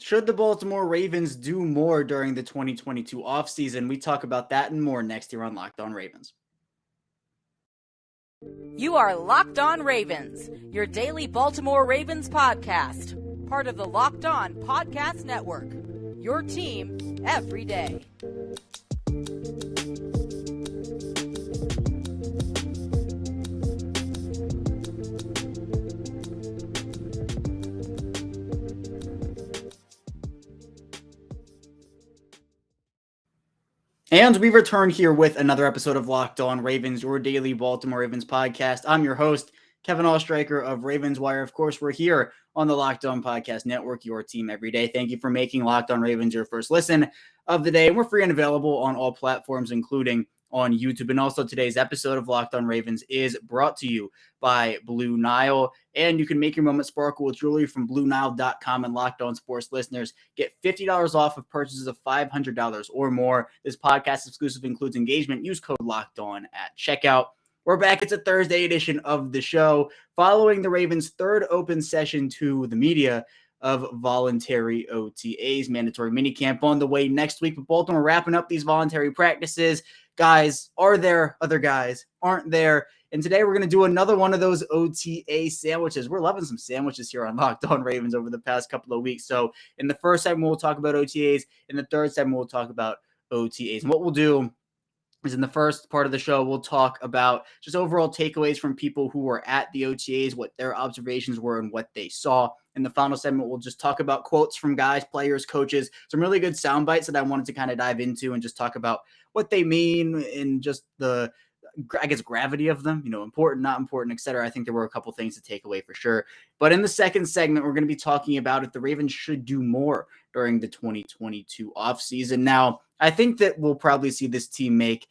Should the Baltimore Ravens do more during the 2022 offseason? We talk about that and more next year on Locked On Ravens. You are Locked On Ravens, your daily Baltimore Ravens podcast, part of the Locked On Podcast Network, your team every day. And we return here with another episode of Locked On Ravens, your daily Baltimore Ravens podcast. I'm your host, Kevin Allstriker of Ravens Wire. Of course, we're here on the Locked On Podcast Network, your team every day. Thank you for making Locked On Ravens your first listen of the day. And we're free and available on all platforms, including on YouTube. And also today's episode of Locked On Ravens is brought to you by Blue Nile. And you can make your moment sparkle with jewelry from BlueNile.com. And Locked On Sports listeners get $50 off of purchases of $500 or more. This podcast exclusive includes engagement. Use code Locked On at checkout. We're back. It's a Thursday edition of the show following the Ravens' third open session to the media of voluntary OTAs, mandatory minicamp on the way next week. But Baltimore wrapping up these voluntary practices. Guys are there, other guys aren't there. And today we're going to do another one of those OTA sandwiches. We're loving some sandwiches here on Locked On Ravens over the past couple of weeks. So in the first segment, we'll talk about OTAs. In the third segment, we'll talk about OTAs. And what we'll do is in the first part of the show, we'll talk about just overall takeaways from people who were at the OTAs, what their observations were and what they saw. In the final segment, we'll just talk about quotes from guys, players, coaches, some really good sound bites that I wanted to kind of dive into and just talk about what they mean and just the, I guess, gravity of them, important, not important, etc. I think there were a couple things to take away for sure. But in the second segment, we're going to be talking about if the Ravens should do more during the 2022 offseason. Now, I think that we'll probably see this team make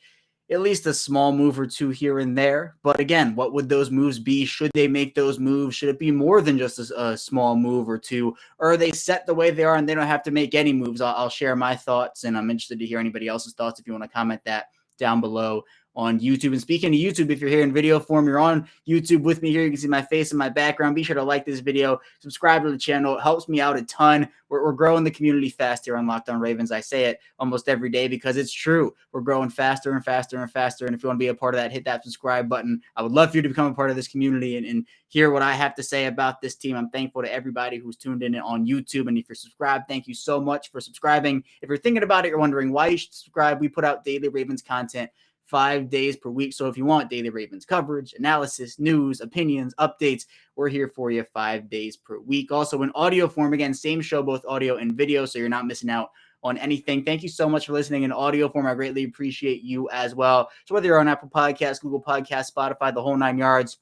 at least a small move or two here and there. But again, what would those moves be? Should they make those moves? Should it be more than just a small move or two? Or are they set the way they are and they don't have to make any moves? I'll share my thoughts, and I'm interested to hear anybody else's thoughts if you want to comment that down below on YouTube. And speaking of YouTube, if you're here in video form, you're on YouTube with me here. You can see my face in my background. Be sure to like this video, subscribe to the channel. It helps me out a ton. We're growing the community fast here on Locked On Ravens. I say it almost every day because it's true. We're growing faster and faster and faster. And if you want to be a part of that, hit that subscribe button. I would love for you to become a part of this community and hear what I have to say about this team. I'm thankful to everybody who's tuned in on YouTube. And if you're subscribed, thank you so much for subscribing. If you're thinking about it, you're wondering why you should subscribe, we put out daily Ravens content 5 days per week. So if you want daily Ravens coverage, analysis, news, opinions, updates, we're here for you 5 days per week. Also in audio form, again, same show, both audio and video, so you're not missing out on anything. Thank you so much for listening in audio form. I greatly appreciate you as well. So whether you're on Apple Podcasts, Google Podcasts, Spotify, the whole 9 yards,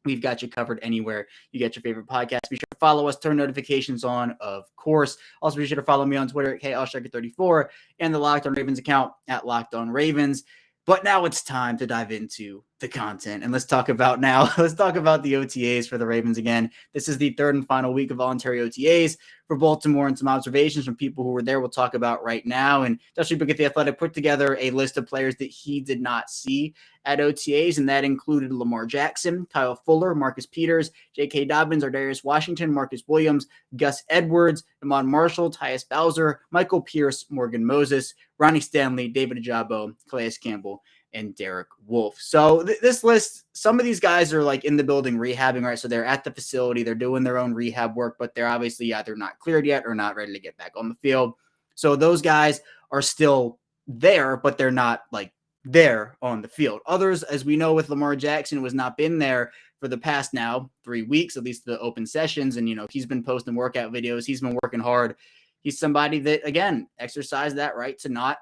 we've got you covered anywhere you get your favorite podcast. Be sure to follow us, turn notifications on, of course. Also, be sure to follow me on Twitter at KAllstriker34 and the Locked On Ravens account at Locked On Ravens. But now it's time to dive into the content. And let's talk about the OTAs for the Ravens again. This is the third and final week of voluntary OTAs for Baltimore, and some observations from people who were there we'll talk about right now. And Dusty Book at The Athletic put together a list of players that he did not see at OTAs, and that included Lamar Jackson, Kyle Fuller, Marcus Peters, J.K. Dobbins, Ardarius Washington, Marcus Williams, Gus Edwards, Amon Marshall, Tyus Bowser, Michael Pierce, Morgan Moses, Ronnie Stanley, David Ajabo, Calais Campbell, and Derek Wolfe. So this list, some of these guys are like in the building rehabbing, right? So they're at the facility, they're doing their own rehab work, but they're obviously either not cleared yet or not ready to get back on the field. So those guys are still there, but they're not like there on the field. Others, as we know with Lamar Jackson, who has not been there for the past now 3 weeks, at least the open sessions. And, he's been posting workout videos. He's been working hard. He's somebody that, again, exercised that right to not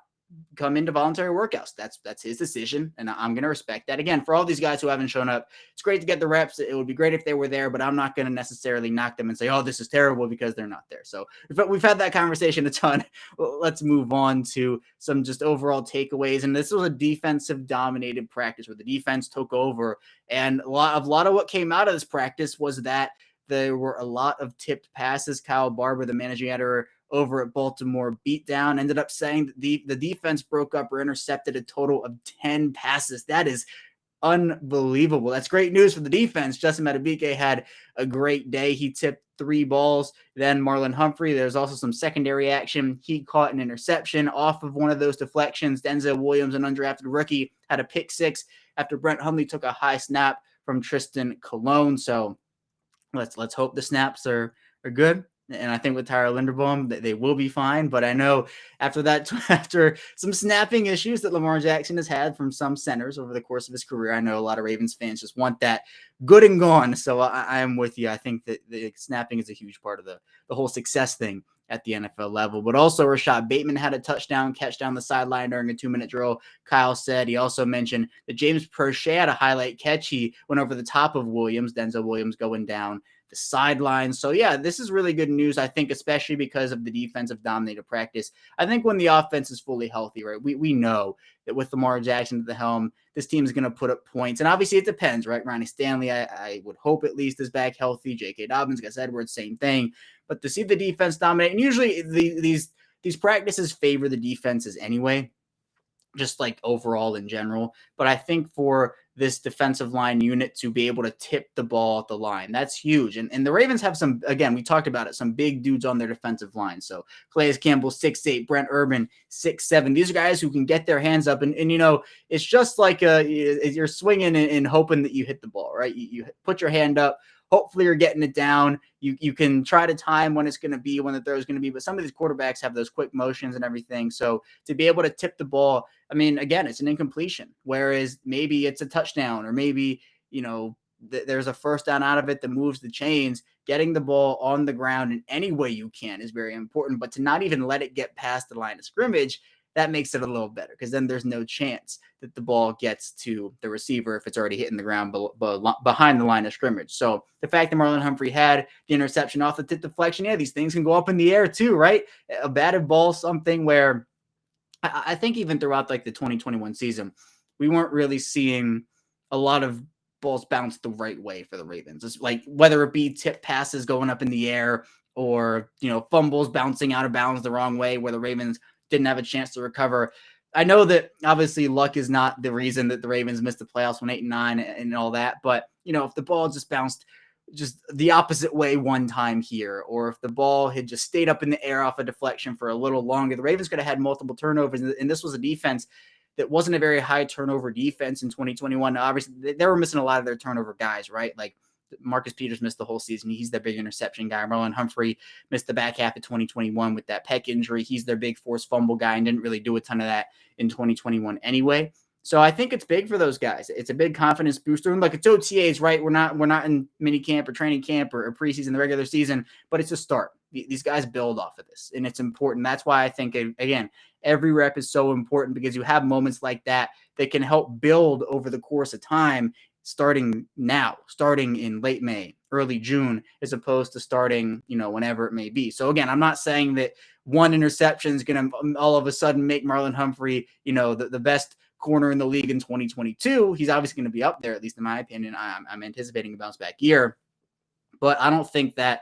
come into voluntary workouts. That's his decision, and I'm going to respect that. Again, for all these guys who haven't shown up, it's great to get the reps. It would be great if they were there, but I'm not going to necessarily knock them and say, oh, this is terrible because they're not there. So we've had that conversation a ton. Let's move on to some just overall takeaways. And this was a defensive dominated practice where the defense took over. And a lot of what came out of this practice was that there were a lot of tipped passes. Kyle Barber, the managing editor over at Baltimore Beatdown, ended up saying that the defense broke up or intercepted a total of 10 passes. That is unbelievable. That's great news for the defense. Justin Madubuike had a great day. He tipped 3 balls. Then Marlon Humphrey, there's also some secondary action. He caught an interception off of one of those deflections. Denzel Williams, an undrafted rookie, had a pick 6 after Brent Hundley took a high snap from Tristan Colon. So let's hope the snaps are good. And I think with Tyler Linderbaum, they will be fine. But I know after some snapping issues that Lamar Jackson has had from some centers over the course of his career, I know a lot of Ravens fans just want that good and gone. So I am with you. I think that the snapping is a huge part of the whole success thing at the NFL level. But also Rashad Bateman had a touchdown catch down the sideline during a 2-minute drill. Kyle said he also mentioned that James Prochet had a highlight catch. He went over the top of Williams, Denzel Williams going down the sideline. So yeah, this is really good news, I think, especially because of the defensive dominated practice. I think when the offense is fully healthy, right, we know that with Lamar Jackson at the helm, this team is going to put up points. And obviously it depends, right? Ronnie Stanley, I would hope at least is back healthy. J.K. Dobbins, Gus Edwards, same thing. But to see the defense dominate, and usually these practices favor the defenses anyway, just like overall in general. But I think for this defensive line unit to be able to tip the ball at the line, that's huge. And the Ravens have some, again, we talked about it, some big dudes on their defensive line. So Calais Campbell, 6'8", Brent Urban, 6'7". These are guys who can get their hands up. And you know, it's just like you're swinging and hoping that you hit the ball, right? You put your hand up. Hopefully you're getting it down. You can try to time when it's going to be, when the throw is going to be, but some of these quarterbacks have those quick motions and everything. So to be able to tip the ball, I mean, again, it's an incompletion, whereas maybe it's a touchdown, or maybe, you know, there's a first down out of it that moves the chains. Getting the ball on the ground in any way you can is very important, but to not even let it get past the line of scrimmage, that makes it a little better, because then there's no chance that the ball gets to the receiver if it's already hitting the ground behind the line of scrimmage. So the fact that Marlon Humphrey had the interception off the tip deflection, yeah, these things can go up in the air too, right? A batted ball, something where I think even throughout like the 2021 season, we weren't really seeing a lot of balls bounce the right way for the Ravens. It's like whether it be tip passes going up in the air, or, you know, fumbles bouncing out of bounds the wrong way where the Ravens didn't have a chance to recover. I know that obviously luck is not the reason that the Ravens missed the playoffs when 8-9 and all that, but you know, if the ball just bounced just the opposite way one time here, or if the ball had just stayed up in the air off a deflection for a little longer, the Ravens could have had multiple turnovers. And this was a defense that wasn't a very high turnover defense in 2021. Now, obviously, they were missing a lot of their turnover guys, right? Like Marcus Peters missed the whole season. He's their big interception guy. Marlon Humphrey missed the back half of 2021 with that pec injury. He's their big forced fumble guy and didn't really do a ton of that in 2021 anyway. So I think it's big for those guys. It's a big confidence booster. And like, it's OTAs, right? We're not in mini camp or training camp or preseason, the regular season, but it's a start. These guys build off of this, and it's important. That's why I think, again, every rep is so important, because you have moments like that that can help build over the course of time, starting now, starting in late May, early June, as opposed to starting, you know, whenever it may be. So again, I'm not saying that one interception is going to all of a sudden make Marlon Humphrey, you know, the best corner in the league in 2022. He's obviously going to be up there, at least in my opinion. I'm anticipating a bounce back year, but I don't think that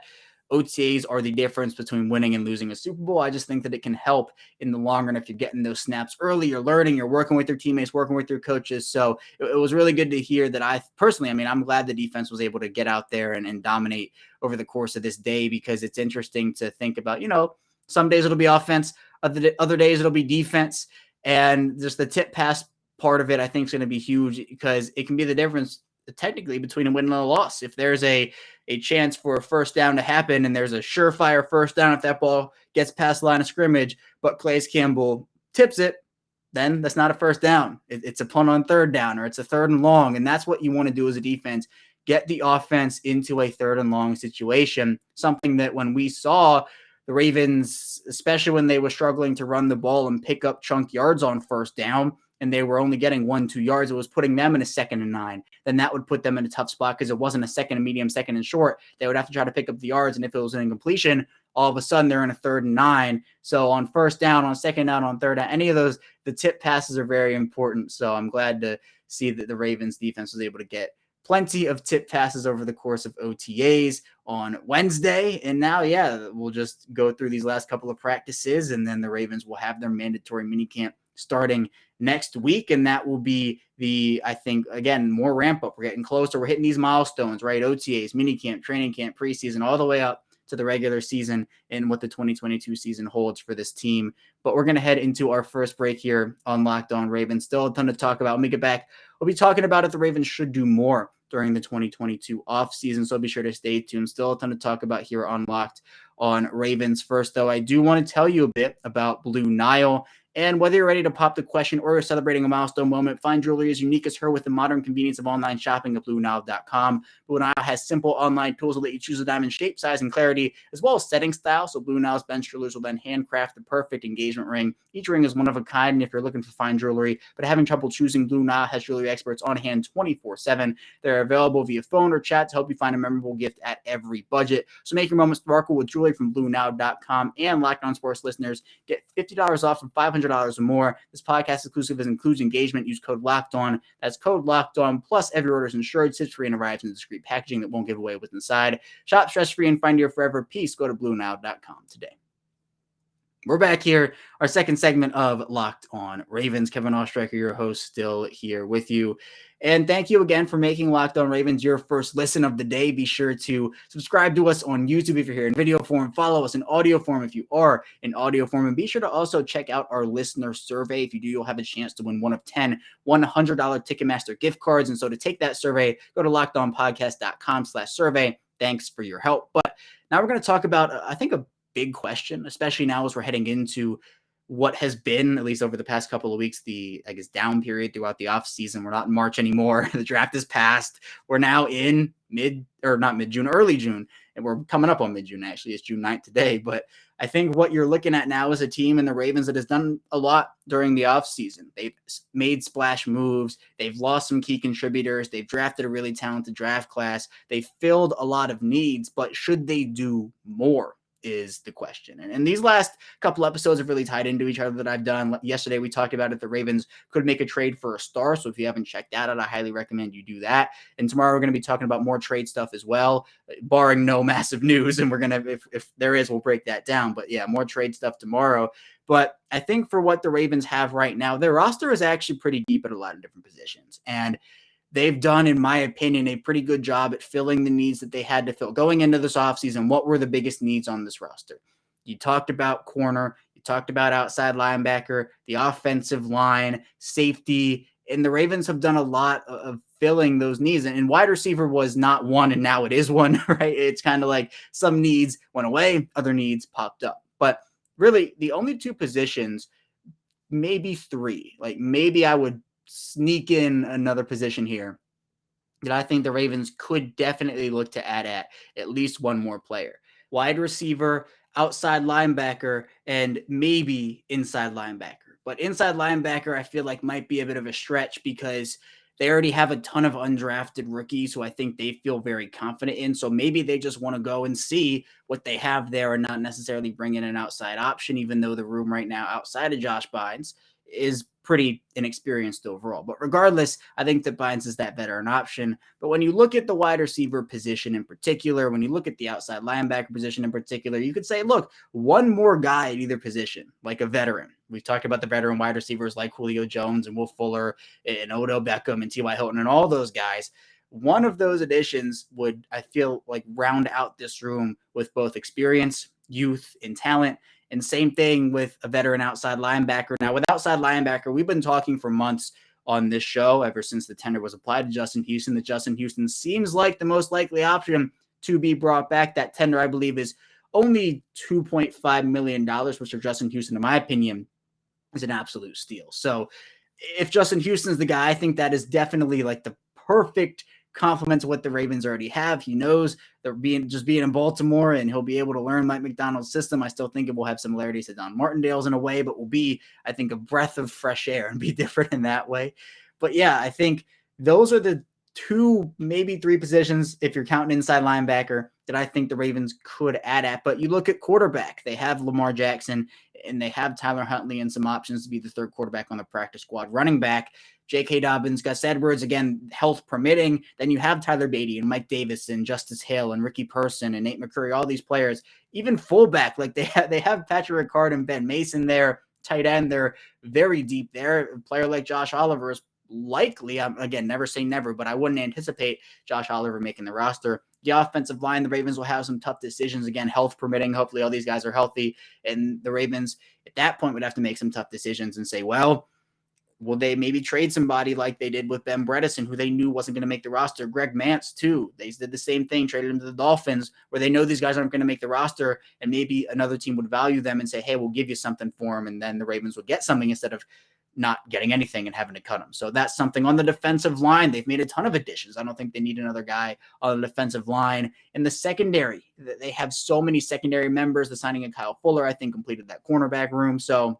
OTAs are the difference between winning and losing a Super Bowl. I just think that it can help in the long run if you're getting those snaps early, you're learning, you're working with your teammates, working with your coaches. So it was really good to hear that. I personally, I mean, I'm glad the defense was able to get out there and dominate over the course of this day, because it's interesting to think about, you know, some days it'll be offense, other days it'll be defense, and just the tip pass part of it, I think, is going to be huge, because it can be the difference technically between a win and a loss. If there's a chance for a first down to happen, and there's a surefire first down if that ball gets past the line of scrimmage, but Calais Campbell tips it, then that's not a first down. It's a punt on third down, or it's a third and long. And that's what you want to do as a defense. Get the offense into a third and long situation, something that when we saw the Ravens, especially when they were struggling to run the ball and pick up chunk yards on first down, and they were only getting 1-2 yards, it was putting them in a 2nd and 9. Then that would put them in a tough spot, because it wasn't a 2nd and medium, 2nd and short. They would have to try to pick up the yards, and if it was an incompletion, all of a sudden they're in a 3rd and 9. So on first down, on second down, on third down, any of those, the tip passes are very important. So I'm glad to see that the Ravens defense was able to get plenty of tip passes over the course of OTAs on Wednesday. And now, yeah, we'll just go through these last couple of practices, and then the Ravens will have their mandatory minicamp starting next week. And that will be I think, again, more ramp up. We're getting closer. We're hitting these milestones, right? OTAs, minicamp, training camp, preseason, all the way up to the regular season and what the 2022 season holds for this team. But we're going to head into our first break here on Locked On Ravens. Still a ton to talk about. When we get back, we'll be talking about if the Ravens should do more during the 2022 offseason. So be sure to stay tuned. Still a ton to talk about here on Locked On Ravens. First, though, I do want to tell you a bit about Blue Nile. And whether you're ready to pop the question or you're celebrating a milestone moment, find jewelry as unique as her with the modern convenience of online shopping at BlueNile.com. Blue Nile has simple online tools that let you choose a diamond shape, size, and clarity, as well as setting style. So Blue Nile's bench jewelers will then handcraft the perfect engagement ring. Each ring is one of a kind, and if you're looking for fine jewelry but having trouble choosing, Blue Nile has jewelry experts on hand 24/7. They're available via phone or chat to help you find a memorable gift at every budget. So make your moment sparkle with jewelry from BlueNile.com. And Locked On Sports listeners get $50 off from $500 or more. This podcast exclusive includes engagement. Use code Locked On. That's code Locked On. Plus, every order is insured, ships free, and arrives in discreet packaging that won't give away what's inside. Shop stress free and find your forever peace. Go to BlueNile.com today. We're back here, our second segment of Locked On Ravens. Kevin Ostreicher, your host, still here with you. And thank you again for making Locked On Ravens your first listen of the day. Be sure to subscribe to us on YouTube if you're here in video form. Follow us in audio form if you are in audio form. And be sure to also check out our listener survey. If you do, you'll have a chance to win one of 10 $100 Ticketmaster gift cards. And so to take that survey, go to lockedonpodcast.com/survey. Thanks for your help. But now we're going to talk about, I think, a big question, especially now as we're heading into what has been, at least over the past couple of weeks, the, I guess, down period throughout the offseason. We're not in March anymore. The draft is passed. We're now in early June, and we're coming up on mid-June, actually. It's June 9th today. But I think what you're looking at now is a team in the Ravens that has done a lot during the offseason. They've made splash moves. They've lost some key contributors. They've drafted a really talented draft class. They've filled a lot of needs, but should they do more is the question. And these last couple episodes have really tied into each other that I've done. Yesterday, we talked about if the Ravens could make a trade for a star. So if you haven't checked that out, I highly recommend you do that. And tomorrow, we're going to be talking about more trade stuff as well, barring no massive news. And we're going to, if there is, we'll break that down. But yeah, more trade stuff tomorrow. But I think for what the Ravens have right now, their roster is actually pretty deep at a lot of different positions. And they've done, in my opinion, a pretty good job at filling the needs that they had to fill. Going into this offseason, what were the biggest needs on this roster? You talked about corner, you talked about outside linebacker, the offensive line, safety, and the Ravens have done a lot of filling those needs. And wide receiver was not one, and now it is one, right? It's kind of like some needs went away, other needs popped up. But really, the only two positions, maybe three, like maybe I would sneak in another position here that I think the Ravens could definitely look to add at least one more player. Wide receiver, outside linebacker, and maybe inside linebacker. But inside linebacker, I feel like might be a bit of a stretch because they already have a ton of undrafted rookies who I think they feel very confident in. So maybe they just want to go and see what they have there and not necessarily bring in an outside option, even though the room right now outside of Josh Bynes is pretty inexperienced overall. But regardless, I think that Bynes is that veteran option. But when you look at the wide receiver position in particular, when you look at the outside linebacker position in particular, you could say, look, one more guy at either position, like a veteran. We've talked about the veteran wide receivers like Julio Jones and Will Fuller and Odell Beckham and T.Y. Hilton and all those guys. One of those additions would, I feel like, round out this room with both experience, youth, and talent. And same thing with a veteran outside linebacker. Now, with outside linebacker, we've been talking for months on this show, ever since the tender was applied to Justin Houston, that Justin Houston seems like the most likely option to be brought back. That tender, I believe, is only $2.5 million, which for Justin Houston, in my opinion, is an absolute steal. So if Justin Houston's the guy, I think that is definitely like the perfect complement to what the Ravens already have. He knows they're being in Baltimore, and he'll be able to learn Mike McDonald's system. I still think it will have similarities to Don Martindale's in a way, but will be, I think, a breath of fresh air and be different in that way. But yeah, I think those are the two, maybe three positions, if you're counting inside linebacker, that I think the Ravens could add at. But you look at quarterback, they have Lamar Jackson and they have Tyler Huntley and some options to be the third quarterback on the practice squad. Running back, J.K. Dobbins, Gus Edwards, again, health permitting. Then you have Tyler Beatty and Mike Davis and Justice Hill and Ricky Person and Nate McCurry, all these players. Even fullback, like they have Patrick Ricard and Ben Mason there. tight end, they're very deep there. A player like Josh Oliver is likely, again, never say never, but I wouldn't anticipate Josh Oliver making the roster. The offensive line, the Ravens will have some tough decisions, again, health permitting. Hopefully all these guys are healthy, and the Ravens at that point would have to make some tough decisions and say, well, will they maybe trade somebody like they did with Ben Bredesen, who they knew wasn't going to make the roster? Greg Mance, too. They did the same thing, traded him to the Dolphins, where they know these guys aren't going to make the roster, and maybe another team would value them and say, hey, we'll give you something for them, and then the Ravens would get something instead of not getting anything and having to cut them. So that's something. On the defensive line, they've made a ton of additions. I don't think they need another guy on the defensive line. In the secondary, they have so many secondary members. The signing of Kyle Fuller, I think, completed that cornerback room. So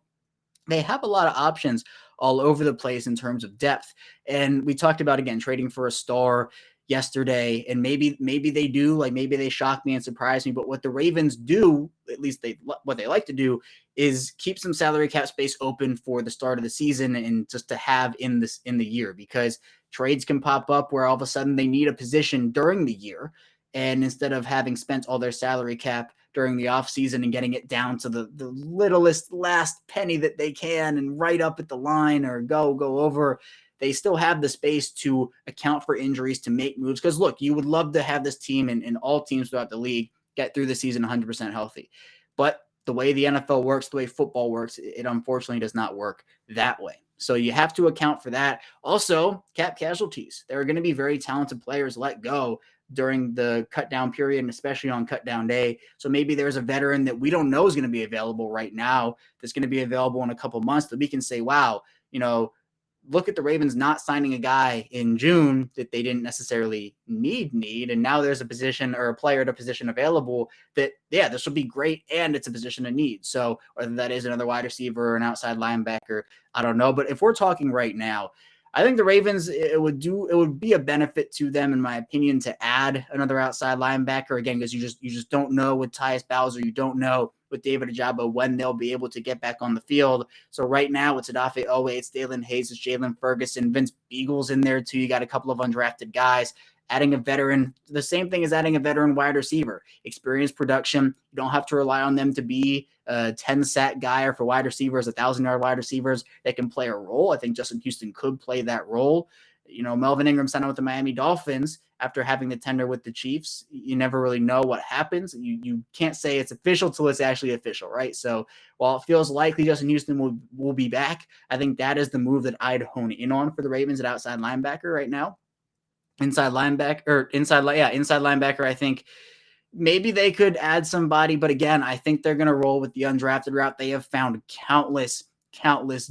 they have a lot of options all over the place in terms of depth. And we talked about, again, trading for a star yesterday, and maybe they do, like maybe they shock me and surprise me. But what the Ravens do, at least what they like to do, is keep some salary cap space open for the start of the season and just to have in the year, because trades can pop up where all of a sudden they need a position during the year. And instead of having spent all their salary cap during the offseason and getting it down to the littlest last penny that they can and right up at the line or go over, they still have the space to account for injuries, to make moves. Because look, you would love to have this team and all teams throughout the league get through the season 100% healthy. But the way the NFL works, the way football works, it unfortunately does not work that way. So you have to account for that. Also, cap casualties. There are going to be very talented players let go during the cut down period, and especially on cut down day. So maybe there's a veteran that we don't know is going to be available right now that's going to be available in a couple months that we can say, wow, look at the Ravens not signing a guy in June that they didn't necessarily need. And now there's a position or a player at a position available that, yeah, this will be great. And it's a position of need. So whether that is another wide receiver or an outside linebacker, I don't know. But if we're talking right now, I think the Ravens, it would be a benefit to them, in my opinion, to add another outside linebacker, again, because you just don't know with Tyus Bowser, you don't know with David Ojabo when they'll be able to get back on the field. So right now it's Odafe Owe, it's Dalen Hayes, it's Jalen Ferguson, Vince Beagle's in there too. You got a couple of undrafted guys. Adding a veteran, the same thing as adding a veteran wide receiver. Experienced production. You don't have to rely on them to be a 10-sack guy, or for wide receivers, 1,000-yard wide receivers that can play a role. I think Justin Houston could play that role. Melvin Ingram signed out with the Miami Dolphins after having the tender with the Chiefs. You never really know what happens. You can't say it's official till it's actually official, right? So while it feels likely Justin Houston will be back, I think that is the move that I'd hone in on for the Ravens at outside linebacker right now. Inside linebacker, I think maybe they could add somebody, but again, I think they're going to roll with the undrafted route. They have found countless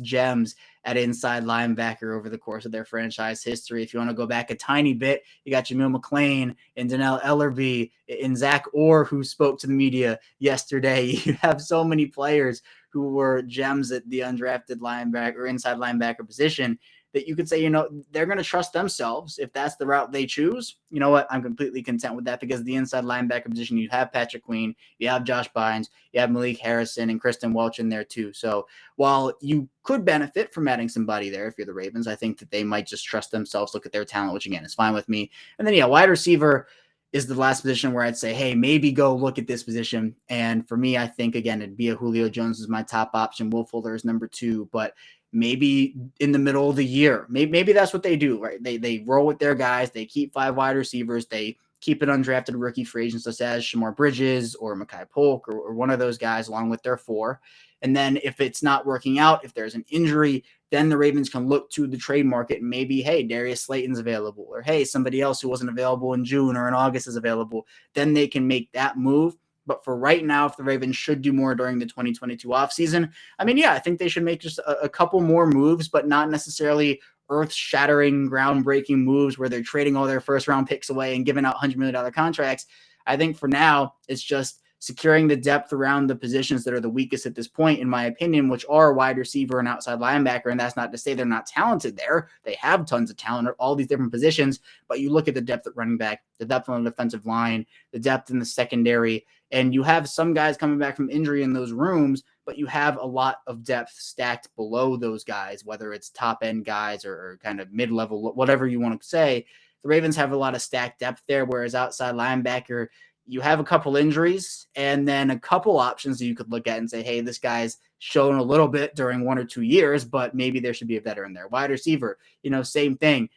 gems at inside linebacker over the course of their franchise history. If you want to go back a tiny bit, you got Jamil McClain and Donnell Ellerbe and Zach Orr, who spoke to the media yesterday. You have so many players who were gems at the undrafted linebacker or inside linebacker position that you could say, they're going to trust themselves. If that's the route they choose, you know what? I'm completely content with that, because the inside linebacker position, you have Patrick Queen, you have Josh Bynes, you have Malik Harrison and Kristen Welch in there too. So while you could benefit from adding somebody there, if you're the Ravens, I think that they might just trust themselves, look at their talent, which again is fine with me. And then, wide receiver is the last position where I'd say, hey, maybe go look at this position. And for me, I think, again, it'd be a Julio Jones is my top option. Will Fuller is number 2, but maybe in the middle of the year, maybe that's what they do, right? They roll with their guys. They keep 5 wide receivers. They keep an undrafted rookie free agent such as Shamar Bridges or Mekhi Polk or one of those guys along with their 4. And then if it's not working out, if there's an injury, then the Ravens can look to the trade market and maybe, hey, Darius Slayton's available, or hey, somebody else who wasn't available in June or in August is available. Then they can make that move. But for right now, if the Ravens should do more during the 2022 offseason, I think they should make just a couple more moves, but not necessarily earth-shattering, groundbreaking moves where they're trading all their first-round picks away and giving out $100 million contracts. I think for now, it's just securing the depth around the positions that are the weakest at this point, in my opinion, which are wide receiver and outside linebacker. And that's not to say they're not talented there. They have tons of talent at all these different positions, but you look at the depth at running back, the depth on the defensive line, the depth in the secondary, and you have some guys coming back from injury in those rooms, but you have a lot of depth stacked below those guys, whether it's top-end guys or kind of mid-level, whatever you want to say. The Ravens have a lot of stacked depth there, whereas outside linebacker, you have a couple injuries and then a couple options that you could look at and say, hey, this guy's shown a little bit during 1 or 2 years, but maybe there should be a veteran there. Wide receiver, same thing.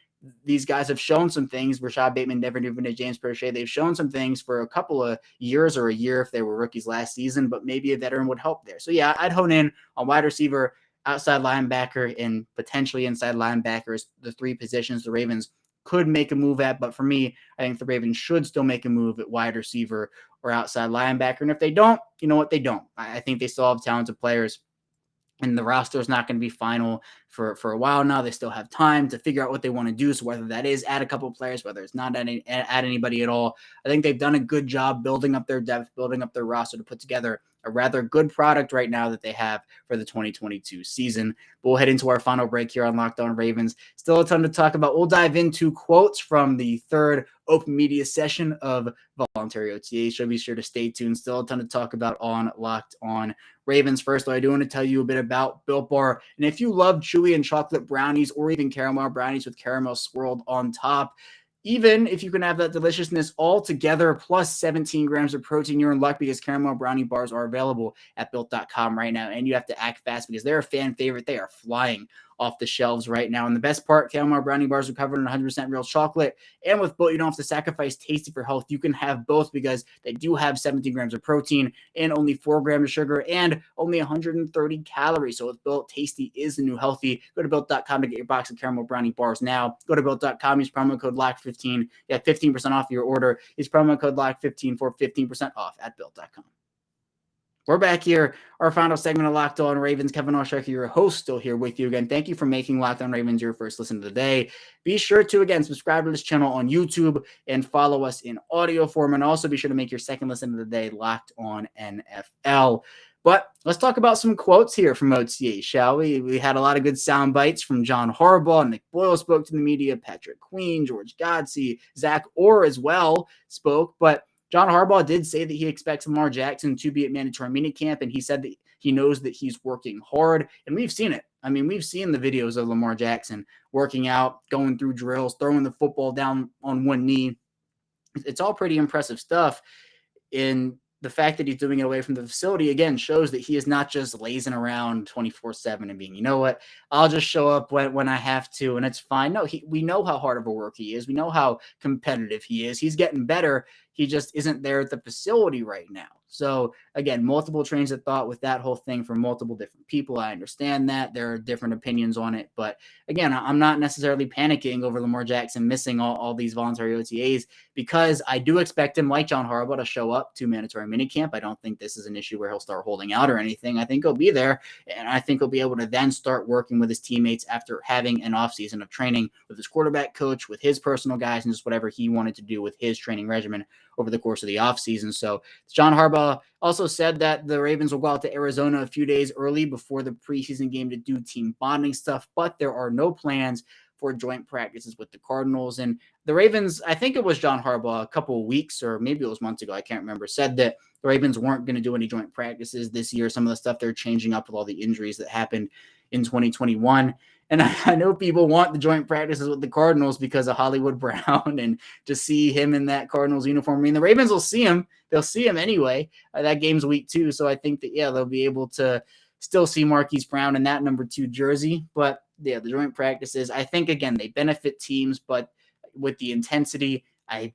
These guys have shown some things. Rashad Bateman, Devin Duvernay, James Prochet, they've shown some things for a couple of years or a year if they were rookies last season, but maybe a veteran would help there. So yeah, I'd hone in on wide receiver, outside linebacker, and potentially inside linebackers, the three positions the Ravens could make a move at. But for me, I think the Ravens should still make a move at wide receiver or outside linebacker. And if they don't, you know what, they don't. I think they still have talented players. And the roster is not going to be final for a while now. They still have time to figure out what they want to do. So whether that is add a couple of players, whether it's not add anybody at all, I think they've done a good job building up their depth, building up their roster to put together a rather good product right now that they have for the 2022 season. But we'll head into our final break here on Locked On Ravens. Still a ton to talk about. We'll dive into quotes from the third open media session of voluntary OTAs. So be sure to stay tuned. Still a ton to talk about on Locked On Ravens. First, though, I do want to tell you a bit about Built Bar. And if you love chewy and chocolate brownies or even caramel brownies with caramel swirled on top, even if you can have that deliciousness all together plus 17 grams of protein, you're in luck because caramel brownie bars are available at Built.com right now. And you have to act fast because they're a fan favorite. They are flying off the shelves right now. And the best part, caramel brownie bars are covered in 100% real chocolate. And with Built, you don't have to sacrifice tasty for health. You can have both because they do have 17 grams of protein and only 4 grams of sugar and only 130 calories. So with Built, tasty is the new healthy. Go to Built.com to get your box of caramel brownie bars now. Go to Built.com, use promo code LOCK15. Get 15% off your order. Use promo code LOCK15 for 15% off at Built.com. We're back here, our final segment of Locked On Ravens. Kevin Oestreicher, your host, still here with you again. Thank you for making Locked On Ravens your first listen of the day. Be sure to, again, subscribe to this channel on YouTube and follow us in audio form. And also be sure to make your second listen of the day Locked On NFL. But let's talk about some quotes here from OTA, shall we? We had a lot of good sound bites from John Harbaugh. Nick Boyle spoke to the media. Patrick Queen, George Godsey, Zach Orr as well spoke. But John Harbaugh did say that he expects Lamar Jackson to be at mandatory minicamp, and he said that he knows that he's working hard, and we've seen it. I mean, we've seen the videos of Lamar Jackson working out, going through drills, throwing the football down on one knee. It's all pretty impressive stuff. In the fact that he's doing it away from the facility, again, shows that he is not just lazing around 24/7 and being, you know what, I'll just show up when I have to, and it's fine. No, we know how hard of a work he is. We know how competitive he is. He's getting better. He just isn't there at the facility right now. So, again, multiple trains of thought with that whole thing from multiple different people. I understand that. There are different opinions on it. But, again, I'm not necessarily panicking over Lamar Jackson missing all these voluntary OTAs because I do expect him, like John Harbaugh, to show up to mandatory minicamp. I don't think this is an issue where he'll start holding out or anything. I think he'll be there, and I think he'll be able to then start working with his teammates after having an offseason of training with his quarterback coach, with his personal guys, and just whatever he wanted to do with his training regimen over the course of the offseason. So John Harbaugh also said that the Ravens will go out to Arizona a few days early before the preseason game to do team bonding stuff, but there are no plans for joint practices with the Cardinals. And the Ravens, I think it was John Harbaugh a couple of weeks or maybe it was months ago, I can't remember, said that the Ravens weren't going to do any joint practices this year. Some of the stuff they're changing up with all the injuries that happened in 2021. And I know people want the joint practices with the Cardinals because of Hollywood Brown and to see him in that Cardinals uniform. I mean, the Ravens will see him. They'll see him anyway. That game's week 2. So I think that, yeah, they'll be able to still see Marquise Brown in that number 2 jersey. But, yeah, the joint practices, I think, again, they benefit teams. But with the intensity, I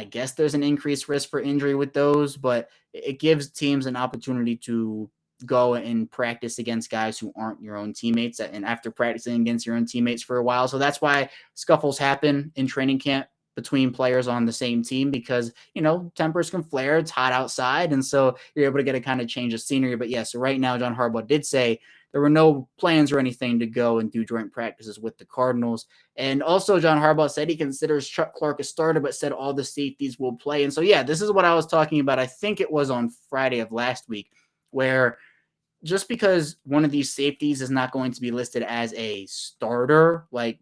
guess there's an increased risk for injury with those. But it gives teams an opportunity to go and practice against guys who aren't your own teammates and after practicing against your own teammates for a while. So that's why scuffles happen in training camp between players on the same team because, tempers can flare. It's hot outside. And so you're able to get a kind of change of scenery. But yeah, so right now, John Harbaugh did say there were no plans or anything to go and do joint practices with the Cardinals. And also John Harbaugh said he considers Chuck Clark a starter, but said all the safeties will play. And so, yeah, this is what I was talking about. I think it was on Friday of last week where just because one of these safeties is not going to be listed as a starter, like,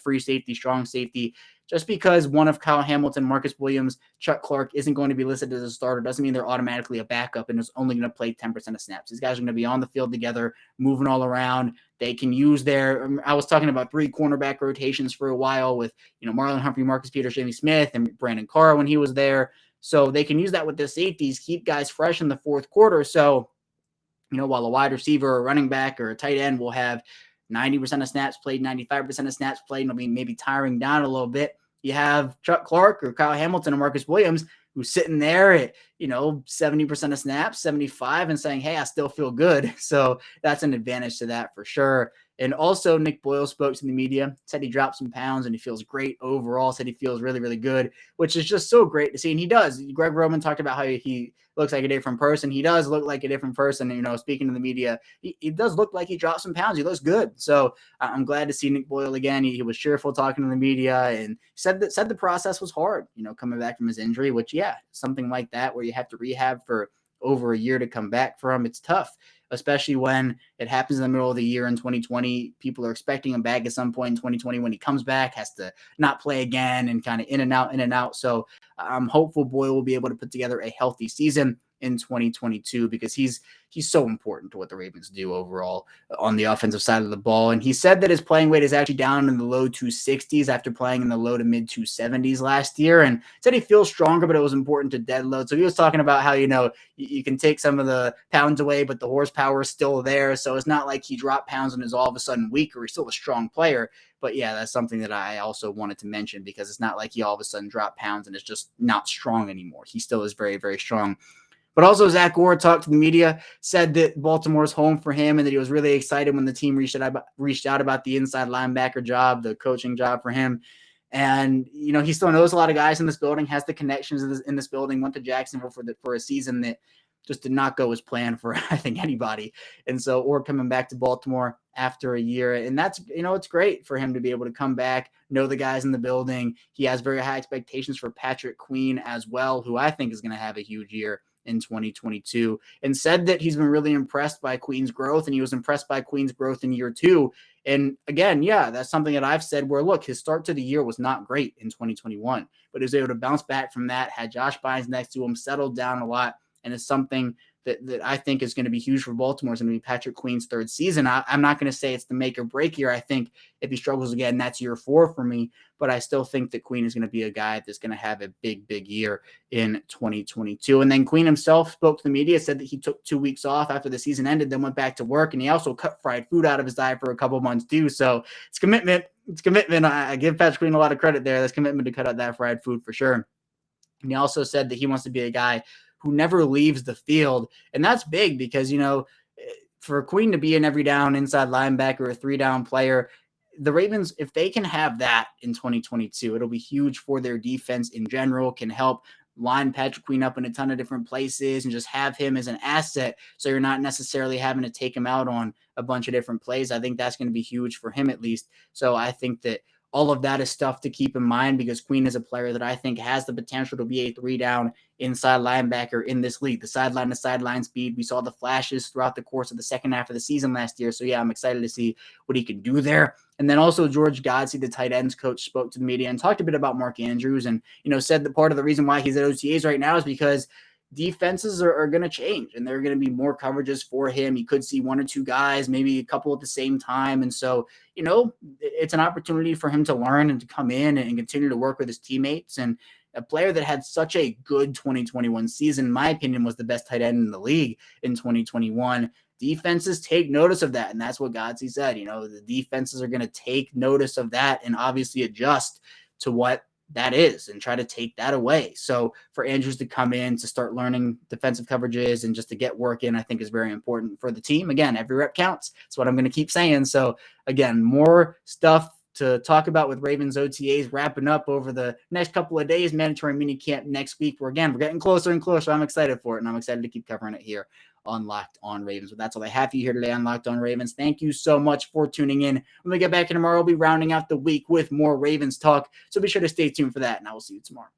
free safety, strong safety, just because one of Kyle Hamilton, Marcus Williams, Chuck Clark isn't going to be listed as a starter doesn't mean they're automatically a backup and is only going to play 10% of snaps. These guys are going to be on the field together, moving all around. They can use I was talking about 3 cornerback rotations for a while with, Marlon Humphrey, Marcus Peters, Jamie Smith, and Brandon Carr when he was there. So they can use that with their safeties, keep guys fresh in the fourth quarter. So, while a wide receiver or running back or a tight end will have 90% of snaps played, 95% of snaps played, and it'll be maybe tiring down a little bit, you have Chuck Clark or Kyle Hamilton or Marcus Williams who's sitting there at, 70% of snaps, 75, and saying, hey, I still feel good. So that's an advantage to that for sure. And also Nick Boyle spoke to the media, said he dropped some pounds and he feels great overall, said he feels really, really good, which is just so great to see. And he does. Greg Roman talked about how he looks like a different person. He does look like a different person. Speaking to the media, he does look like he dropped some pounds. He looks good. So I'm glad to see Nick Boyle again. He was cheerful talking to the media and said the process was hard, coming back from his injury, which, yeah, something like that where you have to rehab for over a year to come back from. It's tough, especially when it happens in the middle of the year in 2020. People are expecting him back at some point in 2020. When he comes back, has to not play again and kind of in and out. So I'm hopeful Boyle will be able to put together a healthy season in 2022 because he's so important to what the Ravens do overall on the offensive side of the ball. And he said that his playing weight is actually down in the low 260s after playing in the low to mid 270s last year, and said he feels stronger, but it was important to dead load. So he was talking about how, you can take some of the pounds away, but the horsepower is still there. So it's not like he dropped pounds and is all of a sudden weaker. He's still a strong player. But yeah, that's something that I also wanted to mention because it's not like he all of a sudden dropped pounds and is just not strong anymore. He still is very, very strong. But also Zach Gore talked to the media, said that Baltimore's home for him and that he was really excited when the team reached out about the inside linebacker job, the coaching job for him. And, he still knows a lot of guys in this building, has the connections in this building, went to Jacksonville for a season that just did not go as planned for, I think, anybody. And so, or coming back to Baltimore after a year. And that's, it's great for him to be able to come back, know the guys in the building. He has very high expectations for Patrick Queen as well, who I think is going to have a huge year in 2022, and said that he's been really impressed by Queen's growth, and he was impressed by Queen's growth in year 2. And again, yeah, that's something that I've said where, look, his start to the year was not great in 2021, but he was able to bounce back from that, had Josh Bynes next to him, settled down a lot, and it's something that I think is going to be huge for Baltimore. It's going to be Patrick Queen's third season. I'm not going to say it's the make or break year. I think if he struggles again, that's year 4 for me. But I still think that Queen is going to be a guy that's going to have a big, big year in 2022. And then Queen himself spoke to the media, said that he took 2 weeks off after the season ended, then went back to work. And he also cut fried food out of his diet for a couple months too. So it's commitment. It's commitment. I give Patrick Queen a lot of credit there. That's commitment to cut out that fried food for sure. And he also said that he wants to be a guy who never leaves the field. And that's big because, for Queen to be an every down inside linebacker, a 3-down player, the Ravens, if they can have that in 2022, it'll be huge for their defense in general, can help line Patrick Queen up in a ton of different places and just have him as an asset. So you're not necessarily having to take him out on a bunch of different plays. I think that's going to be huge for him at least. So I think that all of that is stuff to keep in mind because Queen is a player that I think has the potential to be a 3-down inside linebacker in this league. The sideline to sideline speed, we saw the flashes throughout the course of the second half of the season last year. So yeah, I'm excited to see what he can do there. And then also George Godsey, the tight ends coach, spoke to the media and talked a bit about Mark Andrews and, said that part of the reason why he's at OTAs right now is because defenses are going to change and there are going to be more coverages for him. He could see 1 or 2 guys, maybe a couple at the same time. And so, it's an opportunity for him to learn and to come in and continue to work with his teammates. And a player that had such a good 2021 season, in my opinion, was the best tight end in the league in 2021. Defenses take notice of that. And that's what Godsey said. The defenses are going to take notice of that and obviously adjust to what that is and try to take that away. So for Andrews to come in to start learning defensive coverages and just to get work in, I think is very important for the team. Again, every rep counts. That's what I'm going to keep saying. So again, more stuff to talk about with Ravens OTAs wrapping up over the next couple of days, mandatory mini camp next week. We're getting closer and closer. I'm excited for it, and I'm excited to keep covering it here on Locked On Ravens. But that's all I have for you here today on Locked On Ravens. Thank you so much for tuning in. When we get back in tomorrow, we'll be rounding out the week with more Ravens talk. So be sure to stay tuned for that, and I will see you tomorrow.